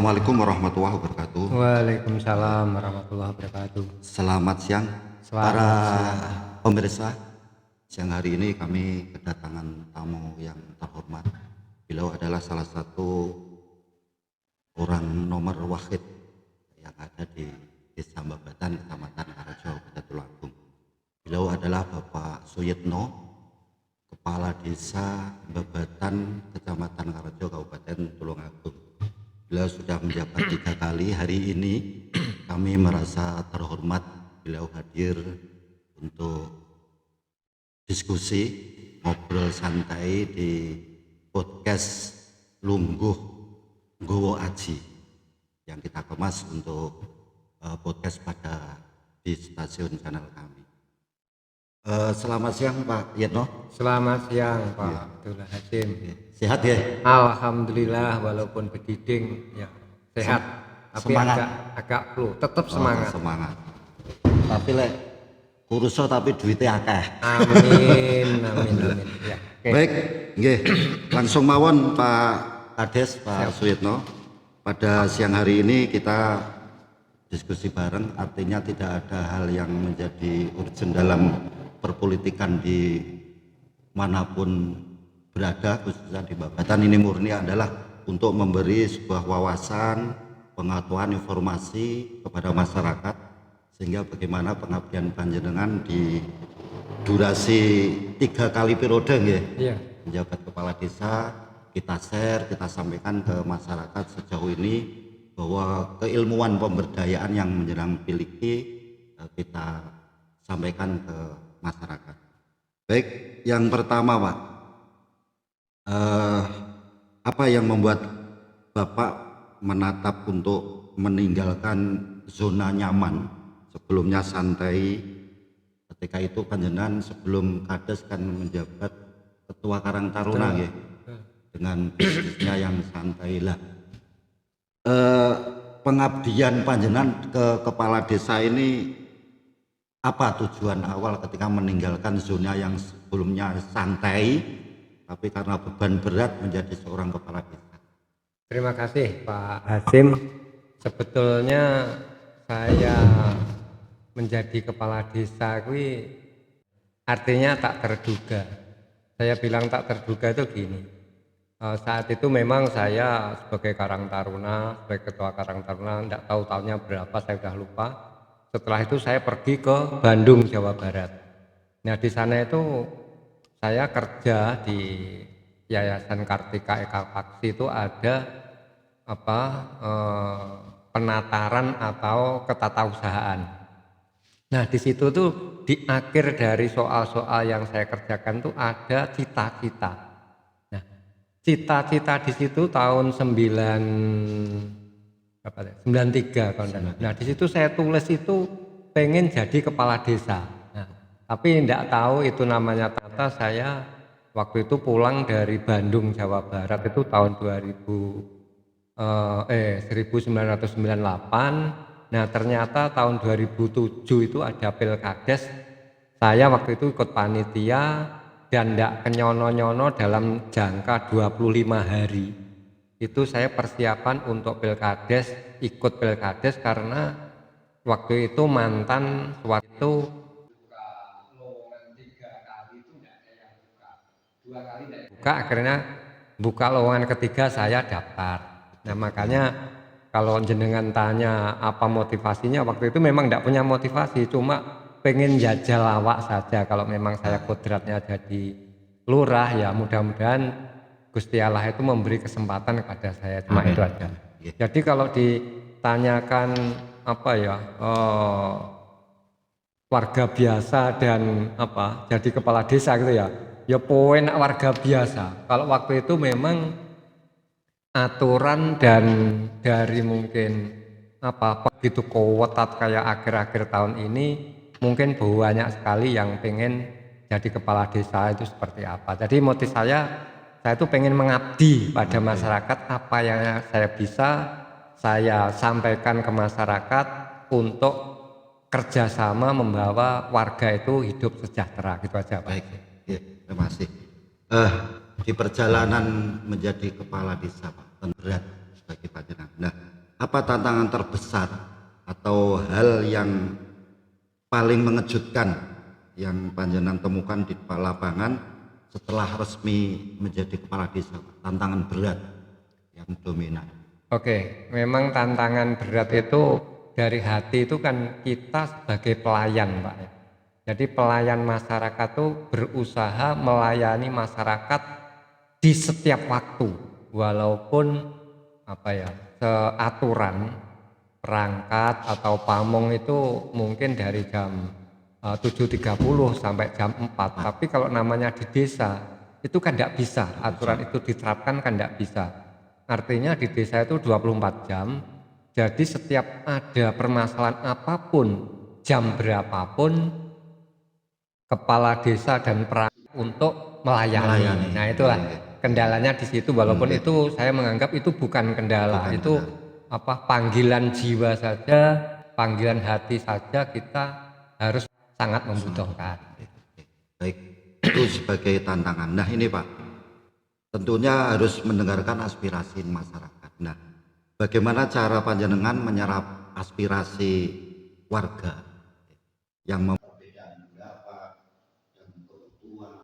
Assalamualaikum warahmatullahi wabarakatuh. Waalaikumsalam warahmatullahi wabarakatuh. Selamat siang para pemirsa. Siang hari ini kami kedatangan tamu yang terhormat. Beliau adalah salah satu orang nomor wahid yang ada di Desa Babatan, Kecamatan Karajo, Kabupaten Tulungagung. Beliau adalah Bapak Suyitno, Kepala Desa Babatan, Kecamatan Karajo, Kabupaten Tulungagung. Beliau sudah menjabat 3 kali. Hari ini kami merasa terhormat beliau hadir untuk diskusi, ngobrol santai di podcast Lungguh Nggowo Aji yang kita kemas untuk podcast pada di stasiun channel kami. Selamat siang Pak Yitno. Selamat siang Pak Abdullah Hasim. Sehat ya? Alhamdulillah, walaupun bediding ya sehat. Tapi semangat. agak flu, tetap semangat. Semangat. Tapi kuruso tapi duitnya akeh. Amin. Ya, okay. Baik, nggih. Langsung mawon Pak Kades, Pak Suyitno. Pada siang hari ini kita diskusi bareng, artinya tidak ada hal yang menjadi urgent dalam perpolitikan di manapun berada, khususnya di Babatan. Ini murni adalah untuk memberi sebuah wawasan, pengetahuan, informasi kepada masyarakat, sehingga bagaimana pengabdian panjenengan di durasi 3 kali periode ya, menjabat kepala desa, kita share, kita sampaikan ke masyarakat sejauh ini bahwa keilmuan pemberdayaan yang menjelang miliki kita sampaikan ke masyarakat. Baik, yang pertama Pak, apa yang membuat Bapak menatap untuk meninggalkan zona nyaman? Sebelumnya santai, ketika itu panjenengan sebelum Kades kan menjabat Ketua Karang Taruna ya, dengan bisnisnya yang santai lah. Pengabdian panjenengan ke kepala desa ini apa tujuan awal ketika meninggalkan zona yang sebelumnya santai tapi karena beban berat menjadi seorang kepala desa? Terima kasih Pak Hasim. Sebetulnya saya menjadi kepala desa kuwi artinya tak terduga. Saya bilang tak terduga itu gini. Saat itu memang saya sebagai Karang Taruna, sebagai Ketua Karang Taruna, tidak tahu tahunnya berapa, saya sudah lupa. Setelah itu saya pergi ke Bandung, Jawa Barat. Nah di sana itu saya kerja di Yayasan Kartika Eka Paksi. Itu ada penataran atau ketatausahaan. Nah di situ tuh di akhir dari soal-soal yang saya kerjakan tuh ada cita-cita. Nah cita-cita di situ tahun 93 kalau enggak. Nah di situ saya tulis itu pengen jadi kepala desa. Nah, tapi tidak tahu itu namanya ternyata saya waktu itu pulang dari Bandung Jawa Barat itu tahun 1998. Nah ternyata tahun 2007 itu ada Pilkades. Saya waktu itu ikut panitia dan tidak kenyono-nyono dalam jangka 25 hari. Itu saya persiapan untuk Pilkades, ikut Pilkades karena waktu itu mantan waktu buka lowongan 3 kali itu tidak ada yang buka. 2 kali tidak buka, akhirnya buka lowongan ketiga saya daftar. Nah makanya kalau jenengan tanya apa motivasinya, waktu itu memang tidak punya motivasi, cuma pengen jajal awak saja. Kalau memang saya kodratnya jadi lurah ya mudah-mudahan Gusti Allah itu memberi kesempatan kepada saya, cuma itu aja. Jadi kalau ditanyakan warga biasa dan jadi kepala desa gitu ya poin warga biasa. Kalau waktu itu memang aturan dan dari mungkin begitu ketat kayak akhir-akhir tahun ini, mungkin banyak sekali yang pengen jadi kepala desa itu seperti apa. Jadi motif saya itu pengen mengabdi pada masyarakat, apa yang saya bisa saya sampaikan ke masyarakat untuk kerjasama membawa warga itu hidup sejahtera, gitu aja Pak. Baik, ya, terima kasih. Di perjalanan menjadi kepala desa Pak, berat bagi panjenengan. Nah, apa tantangan terbesar atau hal yang paling mengejutkan yang panjenengan temukan di lapangan setelah resmi menjadi kepala desa? Tantangan berat yang dominan. Oke, memang tantangan berat itu dari hati itu kan kita sebagai pelayan, Pak ya. Jadi pelayan masyarakat itu berusaha melayani masyarakat di setiap waktu, walaupun apa ya, seaturan perangkat atau pamong itu mungkin dari jam 7.30 sampai jam 4. Tapi kalau namanya di desa itu kan tidak bisa, aturan itu diterapkan kan tidak bisa. Artinya di desa itu 24 jam, jadi setiap ada permasalahan apapun, jam berapapun, kepala desa dan perangkat untuk melayani. Nah itulah kendalanya di situ, walaupun itu saya menganggap itu bukan kendala, itu apa, panggilan jiwa saja, panggilan hati saja kita harus sangat membutuhkan. Baik, itu sebagai tantangan. Nah ini Pak, tentunya harus mendengarkan aspirasi masyarakat. Nah, bagaimana cara panjenengan menyerap aspirasi warga yang perbedaan pendapat dan kebutuhan,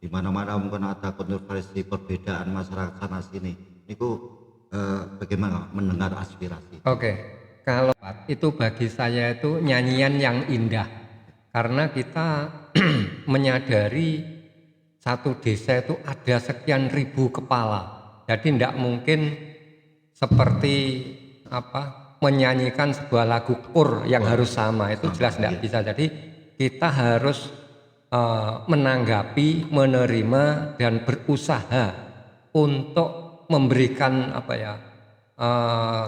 di mana-mana mungkin ada kontroversi perbedaan masyarakat sana sini. Itu bagaimana mendengar aspirasi? Oke, kalau itu bagi saya itu nyanyian yang indah, karena kita menyadari satu desa itu ada sekian ribu kepala, jadi tidak mungkin seperti apa, menyanyikan sebuah lagu kur yang harus sama, itu jelas tidak bisa. Jadi kita harus menanggapi, menerima dan berusaha untuk memberikan apa ya,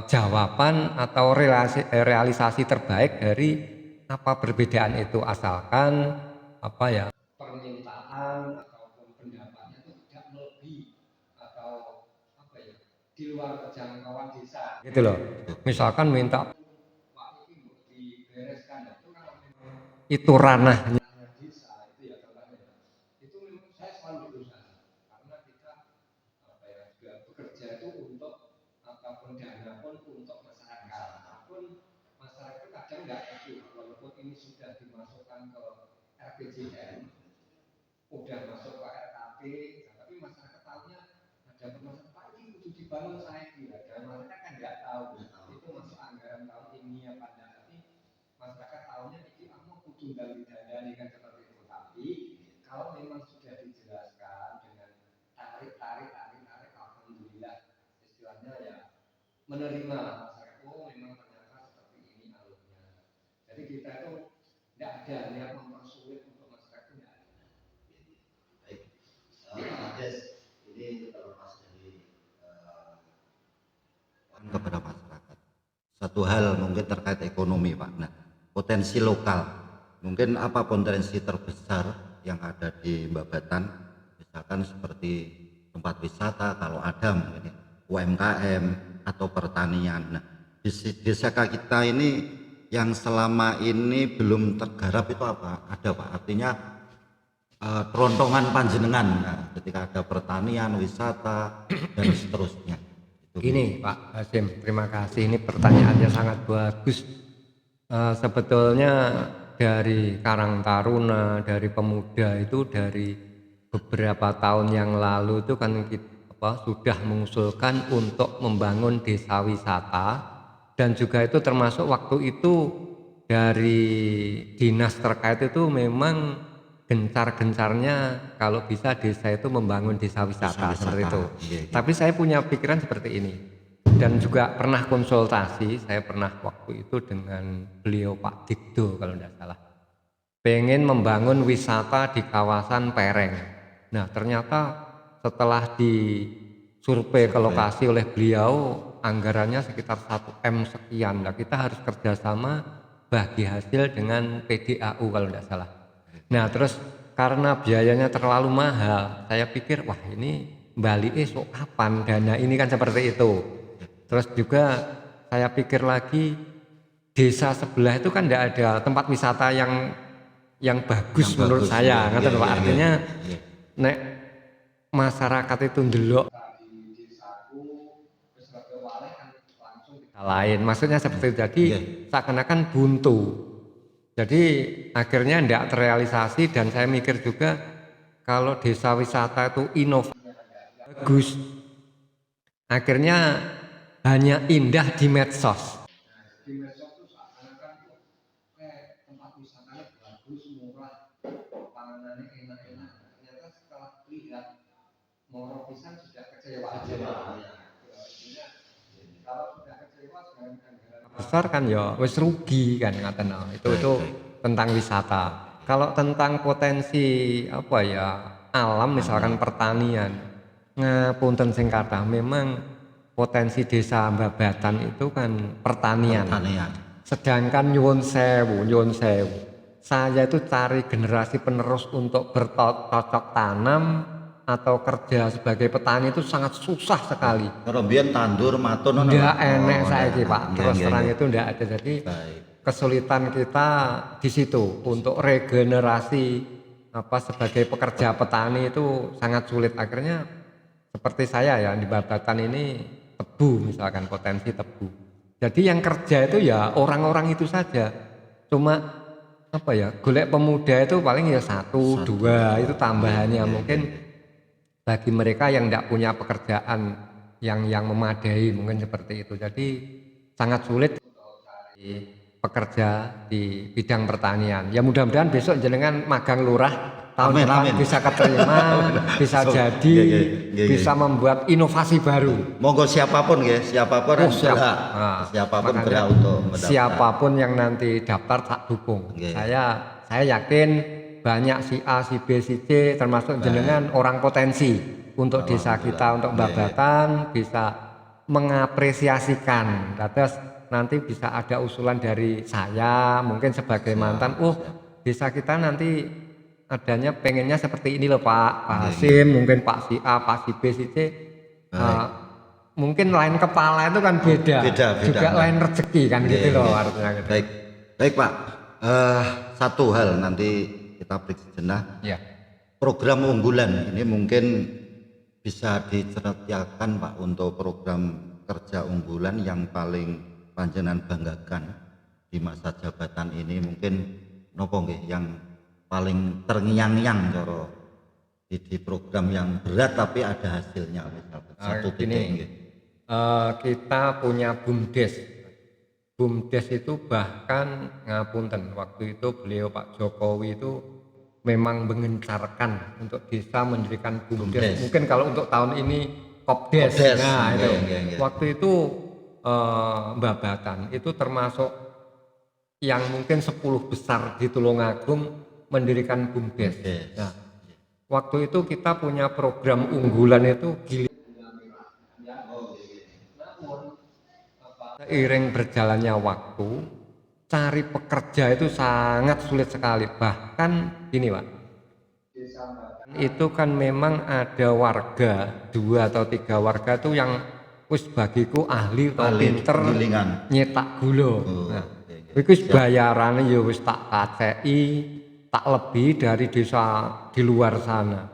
jawaban atau realisasi terbaik dari apa perbedaan itu, asalkan apa ya, permintaan ataupun pendapatnya itu tidak melebihi atau apa ya, di luar jangkauan desa gitu loh. Misalkan minta Pak ini dibereskan, itu ranahnya desa itu ya, contohnya itu memang saya selalu berusaha, karena kita apa ya, juga bekerja itu untuk apapun, dana pun untuk masyarakat, apapun masyarakat itu kadang nggak itu, walaupun ini sudah dimasukkan ke RPJM, udah masuk ke RKP, tapi masyarakat tahunya ada permasalahan Pak ini kudu dibangun saya kira, dan masyarakat kan nggak tahu itu masuk anggaran tahun ini apa enggak, tapi masyarakat tahunya ini kamu kudu dari dana ini kan seperti itu. Tapi kalau memang sudah dijelaskan dengan tarik, alhamdulillah istilahnya ya menerima masyarakat, oh memang ternyata seperti ini alurnya. Jadi kita itu tidak ada niat mempersulit untuk masyarakat, tidak ada. Baik, Pak Des, ini terlepas dari kepada masyarakat. Satu hal mungkin terkait ekonomi Pak. Nah, potensi lokal, mungkin apa potensi terbesar yang ada di Babatan, misalkan seperti tempat wisata kalau ada mungkin UMKM atau pertanian. Nah, di desa kita ini yang selama ini belum tergarap itu apa? Ada Pak, artinya kerontongan panjenengan, nah, ketika ada pertanian, wisata dan seterusnya. Gini Pak Hasim, terima kasih, ini pertanyaannya sangat bagus. Sebetulnya dari Karang Taruna, dari pemuda itu dari beberapa tahun yang lalu itu kan kita sudah mengusulkan untuk membangun desa wisata, dan juga itu termasuk waktu itu dari dinas terkait itu memang gencar-gencarnya kalau bisa desa itu membangun desa wisata, seperti itu. Tapi saya punya pikiran seperti ini, dan juga pernah konsultasi, saya pernah waktu itu dengan beliau Pak Dikdo kalau tidak salah, pengen membangun wisata di kawasan Pereng. Nah ternyata setelah disurvei ke lokasi oleh beliau, anggarannya sekitar 1 M sekian. Nah kita harus kerjasama bagi hasil dengan PDAU kalau tidak salah. Nah terus karena biayanya terlalu mahal, saya pikir wah ini Bali esok kapan dana ini, kan seperti itu. Terus juga saya pikir lagi, desa sebelah itu kan tidak ada tempat wisata yang bagus yang menurut bagus, saya, ngerti Pak? Artinya nek masyarakat itu ndelok di desaku wis rada waleh kan lain. Maksudnya seperti itu. Jadi seakan-akan buntu. Jadi akhirnya tidak terrealisasi dan saya mikir juga kalau desa wisata itu inovasi bagus, akhirnya hanya indah di medsos. Di medsos itu seakan-akan tempat wisatanya bagus, murah, panganannya enak-enak. Ternyata setelah lihat moro pisan sudah kecewa aja. Kalau sudah kecewa besar kan ya wis rugi kan ngaten. Itu tentang wisata. Kalau tentang potensi apa ya alam misalkan pertanian, ngapunten sing kathah memang potensi desa Babatan itu kan pertanian. Sedangkan nyuwun sewu, saya itu cari generasi penerus untuk bercocok tanam atau kerja sebagai petani itu sangat susah sekali. Kalau biyen tandur matun ndak enek saiki Pak. Terus terang itu ndak ada. Jadi kesulitan kita di situ untuk regenerasi apa sebagai pekerja petani itu sangat sulit. Akhirnya seperti saya ya di Babatan ini tebu misalkan potensi tebu. Jadi yang kerja itu ya orang-orang itu saja. Cuma apa ya golek pemuda itu paling ya satu dua itu tambahannya mungkin bagi mereka yang tidak punya pekerjaan yang memadai mungkin seperti itu. Jadi sangat sulit pekerja di bidang pertanian. Ya mudah-mudahan besok jenengan magang lurah tahun depan bisa keterima, bisa jadi, bisa membuat inovasi baru. Monggo siapapun ya, siapapun siapapun berhak untuk mendaftar. Siapapun yang nanti daftar tak dukung. Saya yakin banyak si A, si B, si C termasuk jenengan orang potensi untuk desa kita, untuk Babatan bisa mengapresiasikan. Terus nanti bisa ada usulan dari saya mungkin sebagai mantan, desa kita nanti adanya pengennya seperti ini loh Pak Hasim, mungkin Pak si A, Pak si B, si C. Mungkin lain kepala itu kan beda. Juga lain rezeki kan gitu loh artinya. Gitu. Baik Pak, satu hal nanti kita break sejenak. Program unggulan ini mungkin bisa diceritakan Pak untuk program kerja unggulan yang paling panjenengan banggakan di masa jabatan ini mungkin nopo nggih yang paling terngiang-ngiang cara di program yang berat tapi ada hasilnya misalkan satu titik. Kita punya BUMDes. BUMDes itu bahkan ngapunten waktu itu beliau Pak Jokowi itu memang mengencarkan untuk desa mendirikan BUMDes. Mungkin kalau untuk tahun ini Kopdes. Nah itu waktu itu Babatan itu termasuk yang mungkin 10 besar di Tulungagung mendirikan BUMDes. Nah, waktu itu kita punya program unggulan itu seiring berjalannya waktu cari pekerja itu sangat sulit sekali. Bahkan ini Pak, itu kan memang ada warga 2 atau 3 warga itu yang wis bagiku ahli atau pinter nyetak gula. Wis bayarane ya wis tak kaceki, tak lebih dari desa di luar sana.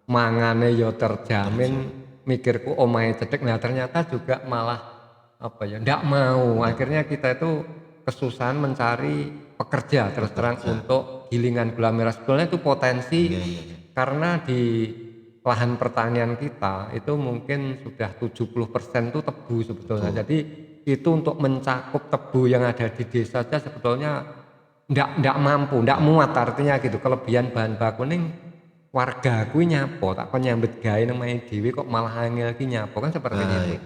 Mangane ya terjamin, mikirku omahe cedek. Nah ternyata juga malah apa ya ndak mau. Akhirnya kita itu kesusahan mencari pekerja terus terang untuk gilingan gula merah. Sebetulnya itu potensi karena di lahan pertanian kita itu mungkin sudah 70% itu tebu sebetulnya. Jadi itu untuk mencakup tebu yang ada di desa saja sebetulnya ndak mampu, ndak muat artinya gitu. Kelebihan bahan baku ning warga kuwi nyapo tak kon nyambet gawe nang mae dhewe kok malah angel ki nyapo kan seperti itu.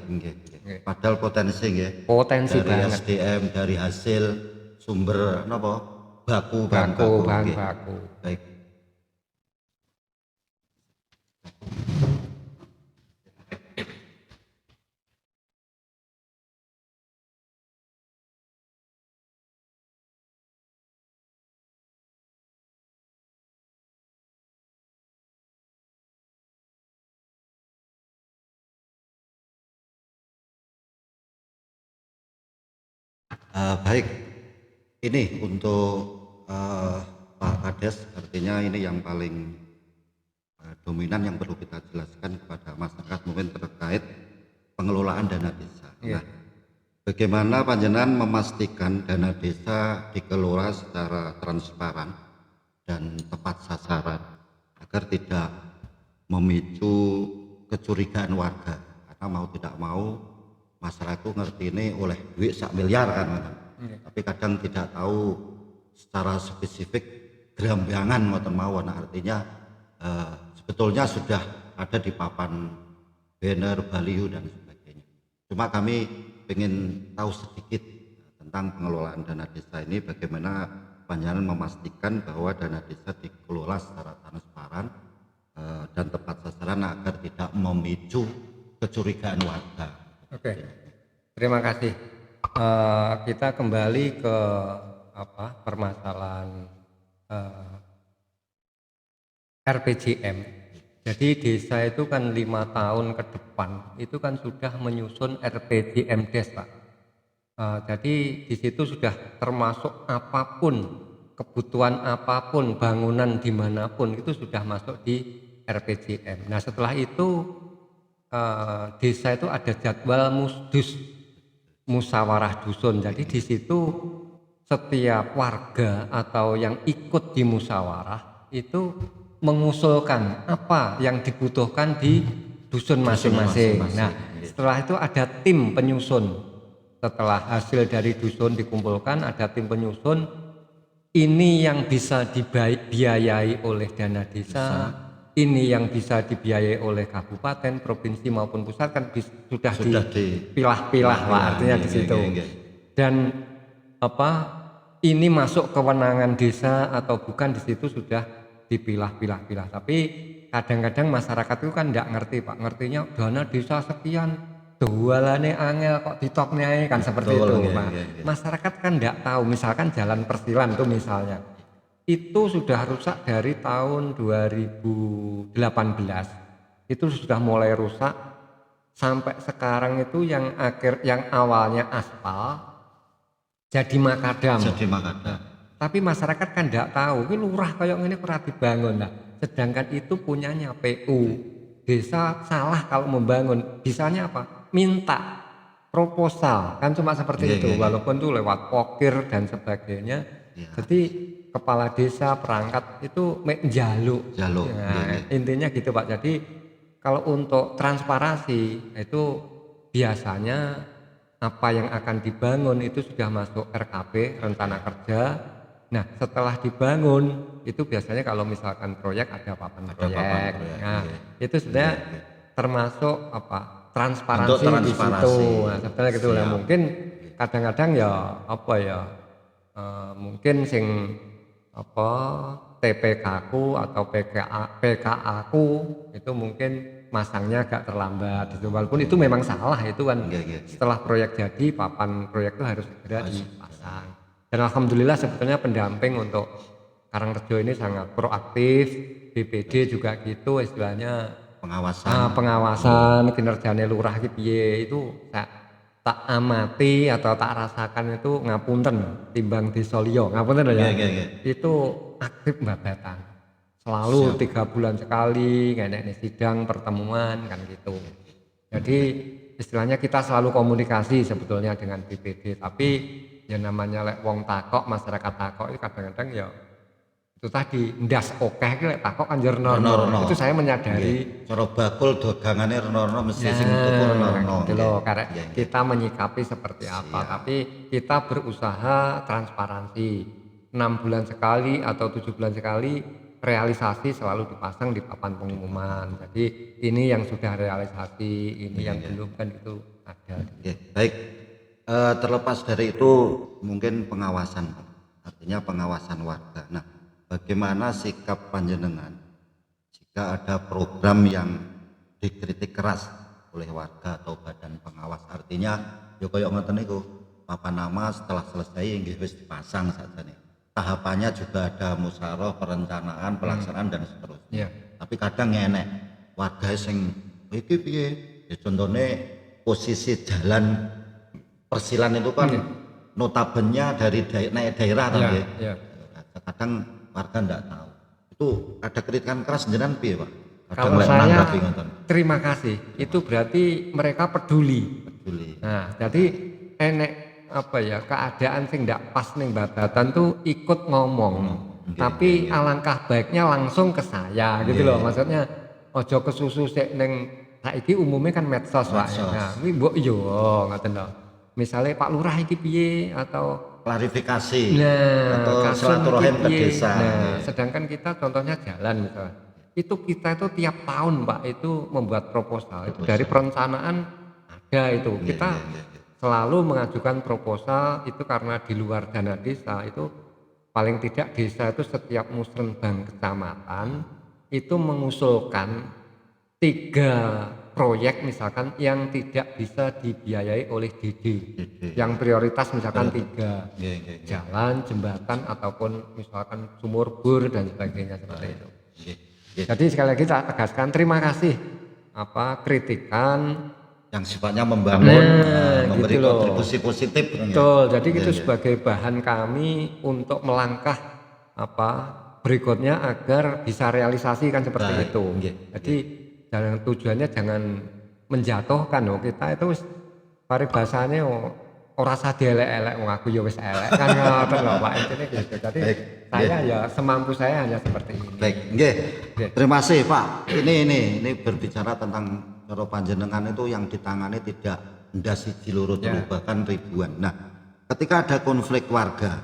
Padahal potensi nggih. Potensi dari banget. SDM, dari hasil sumber napa? Bahan baku. Baik. Baik, ini untuk Pak Kades, artinya ini yang paling dominan yang perlu kita jelaskan kepada masyarakat mungkin terkait pengelolaan dana desa. Nah, bagaimana panjenengan memastikan dana desa dikelola secara transparan dan tepat sasaran agar tidak memicu kecurigaan warga, karena mau tidak mau masyarakat itu ngerti ini oleh duit 1 miliar kan, tapi kadang tidak tahu secara spesifik gerambangan ngoten mawon. Artinya sebetulnya sudah ada di papan banner, baliho dan sebagainya. Cuma kami ingin tahu sedikit tentang pengelolaan dana desa ini, bagaimana panjenengan memastikan bahwa dana desa dikelola secara transparan dan tepat sasaran agar tidak memicu kecurigaan warga. Oke, terima kasih. Kita kembali ke permasalahan RPJM. Jadi desa itu kan 5 tahun ke depan itu kan sudah menyusun RPJM desa. Jadi di situ sudah termasuk apapun, kebutuhan apapun, bangunan dimanapun itu sudah masuk di RPJM. Nah setelah itu desa itu ada jadwal musyawarah dusun. Jadi di situ setiap warga atau yang ikut di musyawarah itu mengusulkan apa yang dibutuhkan di dusun masing-masing. Nah setelah itu ada tim penyusun. Setelah hasil dari dusun dikumpulkan, ada tim penyusun. Ini yang bisa dibiayai oleh dana desa, ini yang bisa dibiayai oleh kabupaten, provinsi maupun pusat, kan sudah dipilah-pilah lah artinya di situ. Dan ini masuk kewenangan desa atau bukan, di situ sudah dipilah-pilah. Tapi kadang-kadang masyarakat itu kan tidak ngerti Pak, ngertinya dana desa sekian, doalane angel kok ditoknya kan seperti itu. Nah, masyarakat kan tidak tahu, misalkan jalan Persilan itu misalnya, itu sudah rusak dari tahun 2018, itu sudah mulai rusak sampai sekarang itu yang awalnya aspal jadi makadam. Tapi masyarakat kan tidak tahu, ini lurah kayak ini pernah dibangun lah. Sedangkan itu punyanya PU. Desa salah kalau membangun, bisanya apa? Minta proposal, kan cuma seperti itu. Walaupun itu lewat pokir dan sebagainya. Jadi kepala desa perangkat itu jaluk. Intinya gitu Pak. Jadi kalau untuk transparansi itu biasanya apa yang akan dibangun itu sudah masuk RKP, rencana kerja. Nah setelah dibangun itu biasanya kalau misalkan proyek ada papan proyek. Nah itu sudah termasuk transparansi di situ. Nah sebenarnya gitu lah. Mungkin kadang-kadang mungkin sing TPK ku atau PKA ku itu mungkin masangnya agak terlambat itu, walaupun itu memang salah itu kan. Setelah proyek jadi papan proyek itu harus segera dipasang. Dan alhamdulillah sebetulnya pendamping untuk Karangrejo ini sangat proaktif, BPD juga gitu istilahnya, pengawasan kinerjanya lurah piye itu tak amati atau tak rasakan itu ngapunten timbang disolio ngapunten ya. Itu aktif babatan selalu 3 bulan sekali ngenek sidang pertemuan kan gitu. Jadi istilahnya kita selalu komunikasi sebetulnya dengan BPD, tapi ya namanya lek wong takok, masyarakat takok itu kadang-kadang ya itu tadi ndas lek takok kan reno. Itu saya menyadari cara bakul dagangane reno mesti sing tuku reno. Gitu loh, karena kita menyikapi seperti apa. Tapi kita berusaha transparansi 6 bulan sekali atau 7 bulan sekali realisasi selalu dipasang di papan pengumuman. Jadi ini yang sudah realisasi, ini yang belum kan itu ada. Baik, terlepas dari itu mungkin pengawasan, artinya pengawasan warga. Nah, bagaimana sikap panjenengan jika ada program yang dikritik keras oleh warga atau badan pengawas? Artinya yo koyo ngoten niku, papan nama setelah selesai nggih wis dipasang saja nih. Tahapannya juga ada musyawarah, perencanaan, pelaksanaan dan seterusnya. Tapi kadang enek warga sing iki piye? Ya contohnya posisi jalan Persilan itu kan notabene dari daerah kan ya. Kadang warga enggak tahu. Itu ada kritikan keras jenengan piye, Pak? Kalau saya terima kasih. Itu berarti mereka peduli. Nah, jadi enek apa ya keadaan sing ndak pas ning Babatan tuh ikut ngomong. Tapi alangkah baiknya langsung ke saya gitu loh. Maksudnya ojo kesusu sik ning saiki umumnya kan medsos wae. Nah, kuwi mbok yo ngoten lho. Misale Pak Lurah iki piye atau klarifikasi atau Kasum silaturahim ke piye. desa. Nah, sedangkan kita contohnya jalan misalnya. Kita itu tiap tahun Pak itu membuat proposal. Itu dari perencanaan ada itu. Kita selalu mengajukan proposal itu karena di luar dana desa itu paling tidak desa itu setiap musrenbang kecamatan itu mengusulkan 3 proyek misalkan yang tidak bisa dibiayai oleh DD. Yang prioritas misalkan 3 jalan, jembatan ataupun misalkan sumur bor dan sebagainya seperti itu. Jadi sekali lagi saya tegaskan terima kasih kritikan yang sifatnya membangun, memberi gitu kontribusi positif. Betul. Jadi itu sebagai bahan kami untuk melangkah berikutnya agar bisa realisasi kan seperti itu. Jadi tujuannya jangan menjatuhkan kita itu paribasane ora usah dielek-elek wong aku ya wis elek kan ngoten lho Pak intine gitu. Jadi saya ya semampu saya hanya seperti ini. Baik, nggih. Terima kasih Pak. Ini berbicara tentang cara panjenengan itu yang ditangani tidak ndas siji loro telu bahkan ribuan. Nah, ketika ada konflik warga,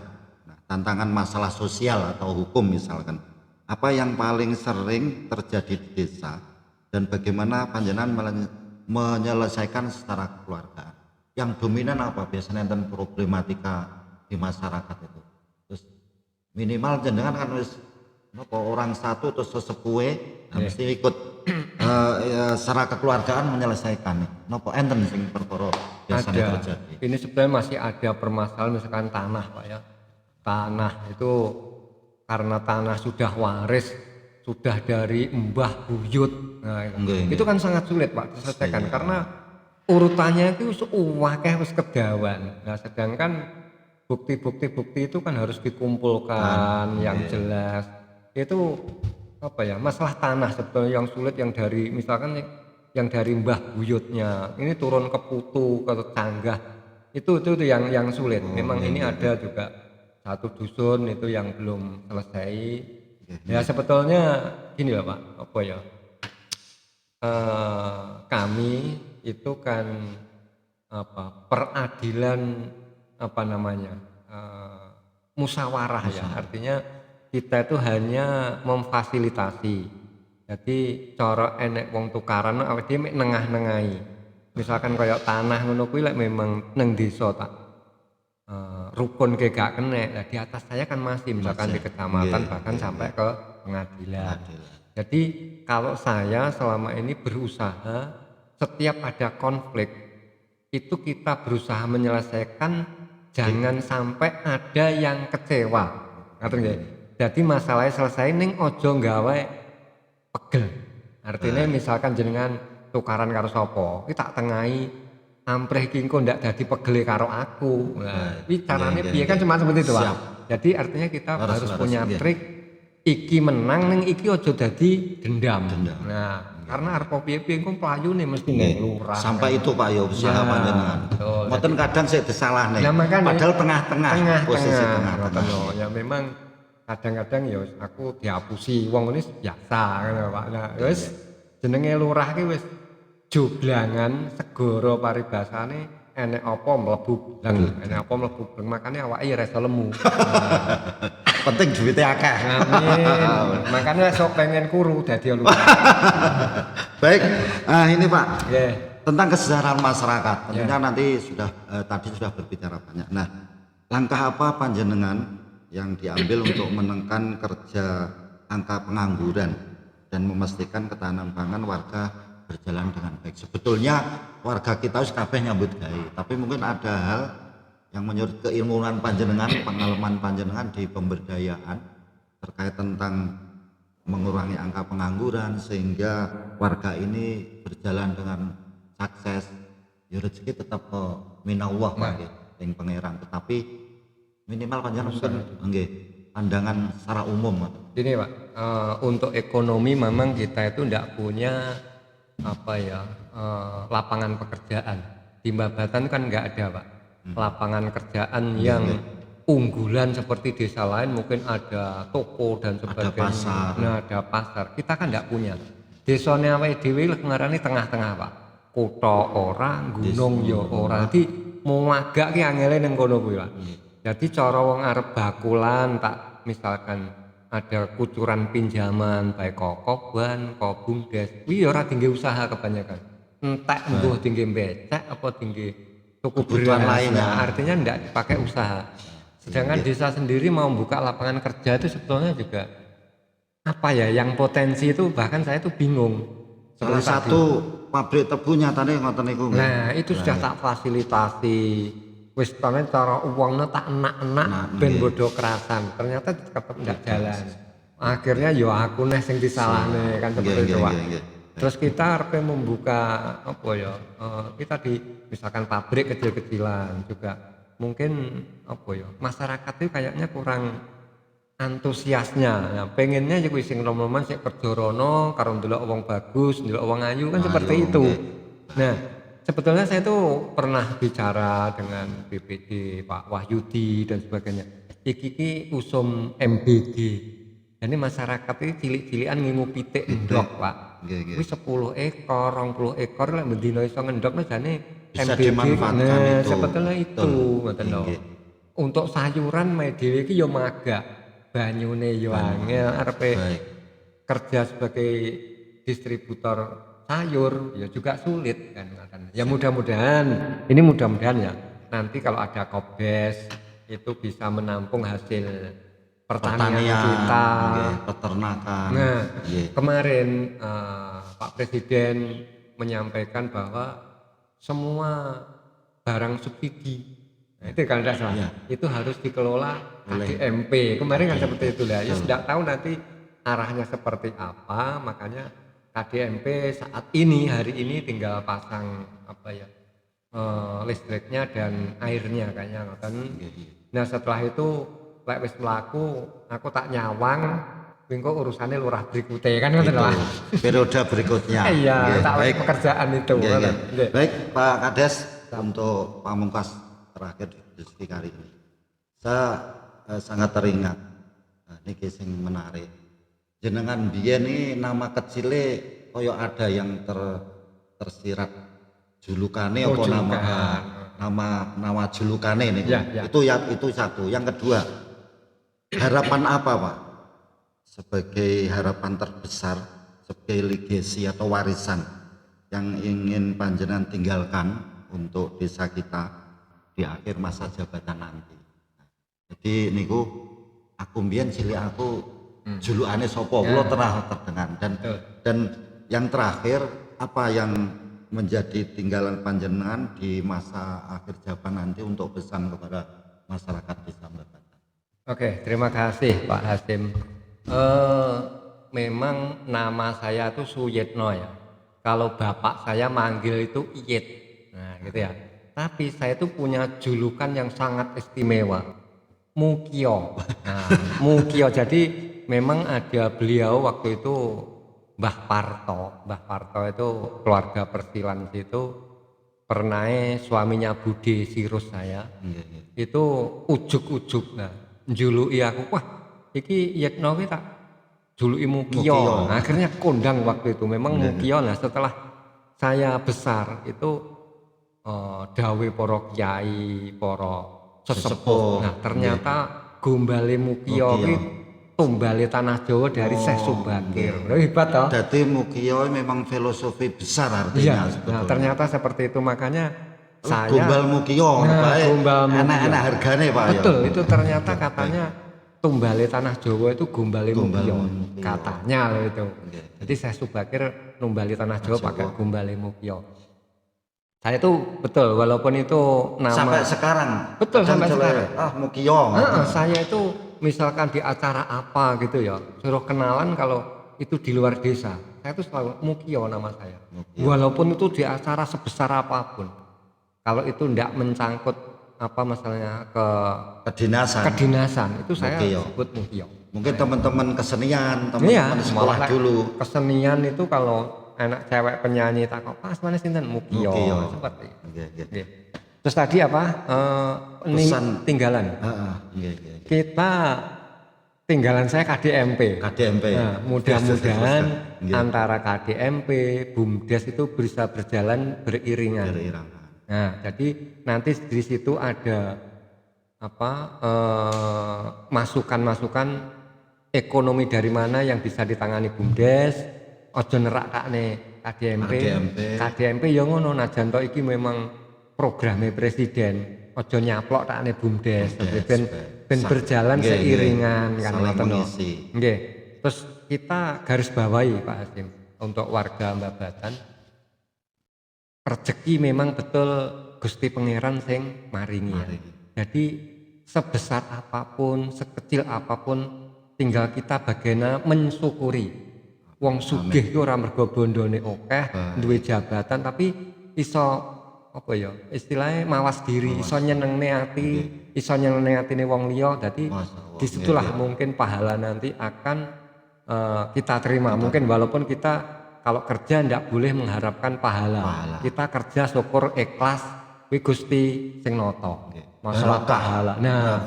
tantangan masalah sosial atau hukum misalkan, apa yang paling sering terjadi di desa dan bagaimana panjenengan menyelesaikan secara kekeluargaan? Yang dominan apa biasanya tentang problematika di masyarakat itu? Terus minimal jenengan kan wis orang satu terus sesepuhe mesti ikut secara kekeluargaan menyelesaikan. Napa enten sing perkara biasanya terjadi? Ini sebenarnya masih ada permasalahan misalkan tanah Pak ya. Tanah itu karena tanah sudah waris, sudah dari mbah buyut. Nah, itu kan sangat sulit Pak diselesaikan karena urutannya itu akeh wis kedawan. Nah, sedangkan bukti itu kan harus dikumpulkan yang jelas. Itu masalah tanah sebetulnya yang sulit yang dari misalkan yang dari mbah buyutnya ini turun ke putu ke canggah itu yang sulit. Memang ini ada juga satu dusun itu yang belum selesai. Ya sebetulnya gini lah Pak, kami itu kan peradilan musyawarah ya, artinya kita itu hanya memfasilitasi. Jadi cara enek wong tukaran awake dhewe mek nengah-nengahi. Misalkan kayak tanah ngono kuwi lek memang neng desa tak rukun ke gak kena. Nah, di atas saya kan masih misalkan di kecamatan bahkan sampai ke pengadilan. Jadi kalau saya selama ini berusaha setiap ada konflik itu kita berusaha menyelesaikan jangan sampai ada yang kecewa. Ngaten nggih. Jadi masalahnya selesai ning ojo nggawe pegel. Artinya misalkan jenengan tukaran karo sapa, iki tak tengahi amprih iki engko ndak dadi pegele karo aku. Nah, iki carane piye kan cuma seperti itu, Pak. Jadi artinya kita harus punya trik iki menang ning iki ojo dadi dendam. Nah, karena arep piye-piye engko playune mesti ning lurah. Sampai itu Pak ya usaha panjenengan. Mboten kadang sik disalahne. Padahal tengah-tengah posisi tengah-tengah. Ya memang kadang-kadang ya aku diapusi wong ini biasa kan Pak. Nah, wis jenenge lurah ki wis joglangan segara paribasane enek apa mlebu bleng, enek apa mlebu bleng makane awake ya iso lemu. Penting duitnya akeh. Amin. Makanya sok pengen kuru dadi lurah. Baik, ini Pak. Nggih. Tentang kesejahteraan masyarakat. Tentunya nanti tadi sudah berbicara banyak. Nah, langkah apa panjenengan yang diambil untuk menekan kerja angka pengangguran dan memastikan ketahanan pangan warga berjalan dengan baik. Sebetulnya warga kita harus kabeh nyambut gawe, tapi mungkin ada hal yang menurut keilmuan panjenengan, pengalaman panjenengan di pemberdayaan terkait tentang mengurangi angka pengangguran sehingga warga ini berjalan dengan sukses. Ya rezeki tetap minallah Pak nggih, ing pangeran, tetapi minimal panjenengan mungkin nggih pandangan secara umum. Ini Pak, untuk ekonomi memang kita itu tidak punya lapangan pekerjaan. Di Babatan kan nggak ada Pak. lapangan kerjaan yang unggulan seperti desa lain, mungkin ada toko dan sebagainya. pasar. Nah, ada pasar. Kita kan enggak punya. Desane awake dhewe ngarani tengah-tengah, Pak. Kutha ora, gunung ya ora. Dadi mau magak ki angele ning kono kuwi, Pak. Jadi cara wong arep bakulan tak misalkan ada kucuran pinjaman baik kokoban, kobumdes, kuwi ora tinggi usaha kebanyakan. Entek mbuh tinggi becek apa tinggi tuku Kebutuhan beras. lain, Nah, artinya ndak dipakai usaha. Sedangkan desa sendiri mau buka lapangan kerja itu sebetulnya juga apa ya yang potensi itu bahkan saya tuh bingung. Salah satu pabrik tebu nyatane ngoten niku. Nah, itu sudah tak fasilitasi. Wis tane cara uangnya tak enak-enak ben bodo kerasan. Ternyata tetap ndak jalan. Akhirnya yo aku nih sing disalahne kan seperti itu, Pak. Terus kita harus membuka apa ya? Kita di misalkan pabrik kecil-kecilan juga mungkin apa ya? Masyarakat itu kayaknya kurang antusiasnya. Nah, pengennya juga sing nom-noman sik kerja rono karo ndelok wong bagus, ndelok wong ayu kan seperti itu. Nah, sebetulnya saya tuh pernah bicara dengan BPD Pak Wahyudi dan sebagainya. Iki usum MBG. Jadi masyarakat itu cilik-cilikan ngingu pitik endok, Pak. Kuwi 10 ekor, 20 ekor lek mendino iso ngendok jane bisa MBG. dimanfaatkan Nah, itu. sebetulnya itu ngoten lho. Untuk sayuran mae dhewe iki ya magak. Banyune yo angel arepe kerja sebagai distributor sayur ya juga sulit kan. Ya mudah-mudahan ya nanti kalau ada Kobdes itu bisa menampung hasil pertanian kita. Peternakan. Nah, kemarin Pak Presiden menyampaikan bahwa semua barang subsidi itu kalau tidak salah itu harus dikelola KDMP. Kemarin kan seperti itu lah. Ya sudah tahu nanti arahnya seperti apa, makanya KDMP saat ini hari ini tinggal pasang apa ya listriknya dan airnya kayaknya kan. Nah setelah itu lek wis mlaku aku tak nyawang mingko urusannya lurah berikutnya kan ngoten lah. Periode berikutnya. Iya, tak baik pekerjaan itu. Baik Pak Kades, untuk pamungkas terakhir di diskusi kali ini. Saya sangat teringat niki sing menarik. Jenengan biyen ini nama kecile koyo ada yang tersirat julukane apa nama julukane ini. Itu satu. Yang kedua, harapan apa Pak? Sebagai harapan terbesar, sebagai legasi atau warisan yang ingin panjenengan tinggalkan untuk desa kita di akhir masa jabatan nanti. Jadi niku aku mbiyen cilik aku julukane sapa kula terdengar dan yang terakhir apa yang menjadi tinggalan panjenengan di masa akhir jabatan nanti untuk pesan kepada masyarakat desa Mbabatan. Oke, terima kasih Pak Hasim. Memang nama saya tuh Suyitno ya. Kalau bapak saya manggil itu Iyit. Nah, gitu ya. Tapi saya tuh punya julukan yang sangat istimewa. Mukio. Nah, Mukio. Jadi memang ada beliau waktu itu Mbah Parto. Mbah Parto itu keluarga Persilan situ. Pernah suaminya Bude Sirus saya. Itu ujuk-ujuk. Nah, juluki aku, wah, iki Yitno ki tak juluki Mukio. Nah, akhirnya kondang waktu itu memang Mukio. Nah, setelah saya besar itu dawe para kiai, para sesepuh. Nah, ternyata gombale Mukio ki tumbale tanah Jawa dari Syekh Subakir. Hebat toh. Dadi Mukio memang filosofi besar artinya sebetulnya. Nah, ternyata seperti itu makanya saya gombal Mukio enak-enak hargane Pak. Betul, itu ternyata katanya tumbale tanah Jawa itu gombale Mukio. Katanya itu. Jadi Syekh Subakir numbali tanah Jawa pakai gombale Mukio. Saya itu betul, walaupun itu nama sampai sekarang. Betul sampai sekarang. Mukio. Saya itu misalkan di acara apa gitu ya, suruh kenalan kalau itu di luar desa. Saya itu selalu Mukio nama saya. Walaupun itu di acara sebesar apapun. Kalau itu tidak mencangkut apa masalahnya ke kedinasan itu saya sebut Mukio. Mungkin teman-teman kesenian, teman-teman sekolah dulu. Kesenian itu kalau anak cewek penyanyi tak kok pas mana sinten Mukio seperti. Terus tadi apa? Pesan. Tinggalan. Iya. Kita tinggalan saya KDMP. KDMP. Nah, mudah-mudahan Nggih. antara KDMP, BUMDes itu bisa berjalan beriringan. Nah, jadi nanti di situ ada apa masukan-masukan ekonomi dari mana yang bisa ditangani BUMDes, ojo nerakane KDMP. KDMP ya ngono najan to iki memang programnya presiden. Ojo nyaplok takne BUMDes, ben berjalan seiringan kan ngoten lho. Nggih. Terus kita garis bawahi Pak Hasim untuk warga Mbabatan. Rezeki memang betul Gusti Pangeran sing maringi ya. Jadi sebesar apapun, sekecil apapun, tinggal kita bagaimana mensyukuri. Wong sugih itu ora mergo bondone akeh, duwe jabatan tapi iso apa ya? Istilahnya mawas diri, iso nyenengne ati, iso nyenengne atine wong liya. Dadi disitulah mungkin pahala nanti akan kita terima. Mungkin walaupun kita kalau kerja ndak boleh mengharapkan pahala. Kita kerja syukur ikhlas kuwi Gusti sing nata. Masalah pahala. Nah,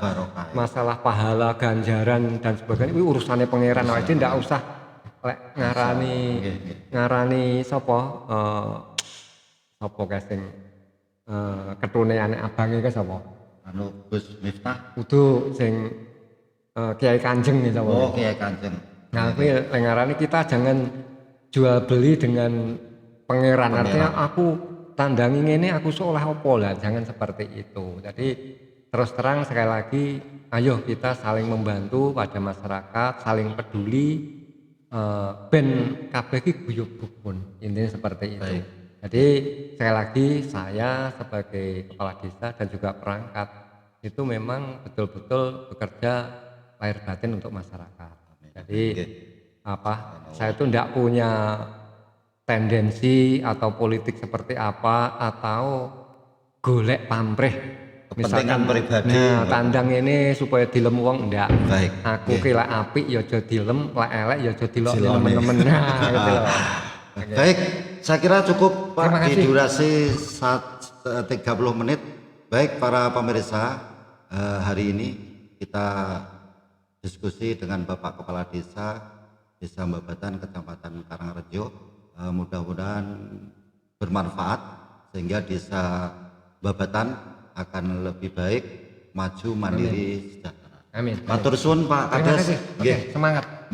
masalah pahala, ganjaran dan sebagainya kuwi urusane pangeran wae ndak usah lek ngarani sapa sapa sing ketune anek abange ke sapa? Anu Gus Miftah. Kudu sing Kiai Kanjeng ya sapa? Oh, Kiai Kanjeng. Nah, kuwi lek ngarani kita jangan jual beli dengan pangeran. Artinya aku tandangi ngene aku seolah opo lah, jangan seperti itu. Jadi terus terang sekali lagi ayo kita saling membantu pada masyarakat, saling peduli, ben kabeh iki guyub rukun, intinya seperti itu. Jadi sekali lagi saya sebagai kepala desa dan juga perangkat itu memang betul-betul bekerja lahir batin untuk masyarakat. Jadi saya itu tidak punya tendensi atau politik seperti apa atau golek pamrih kepentingan pribadi. Nah, tandang ini supaya dilem wong ndak. Baik. Aku ki lek apik ya aja dilem, lek elek ya aja dilok temen-temen. Nah, gitu loh. Baik, saya kira cukup Pak di durasi 30 menit. Baik para pemirsa, hari ini kita diskusi dengan Bapak Kepala Desa Mbabatan, Kecamatan Karangrejo. Mudah-mudahan bermanfaat sehingga desa Mbabatan akan lebih baik, maju, mandiri, sejahtera. Amin. Matur suwun Pak Kades. Semangat.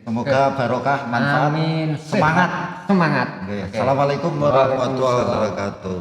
Semoga barokah, manfaat. Amin. Semangat. Semangat. Assalamualaikum warahmatullahi wabarakatuh.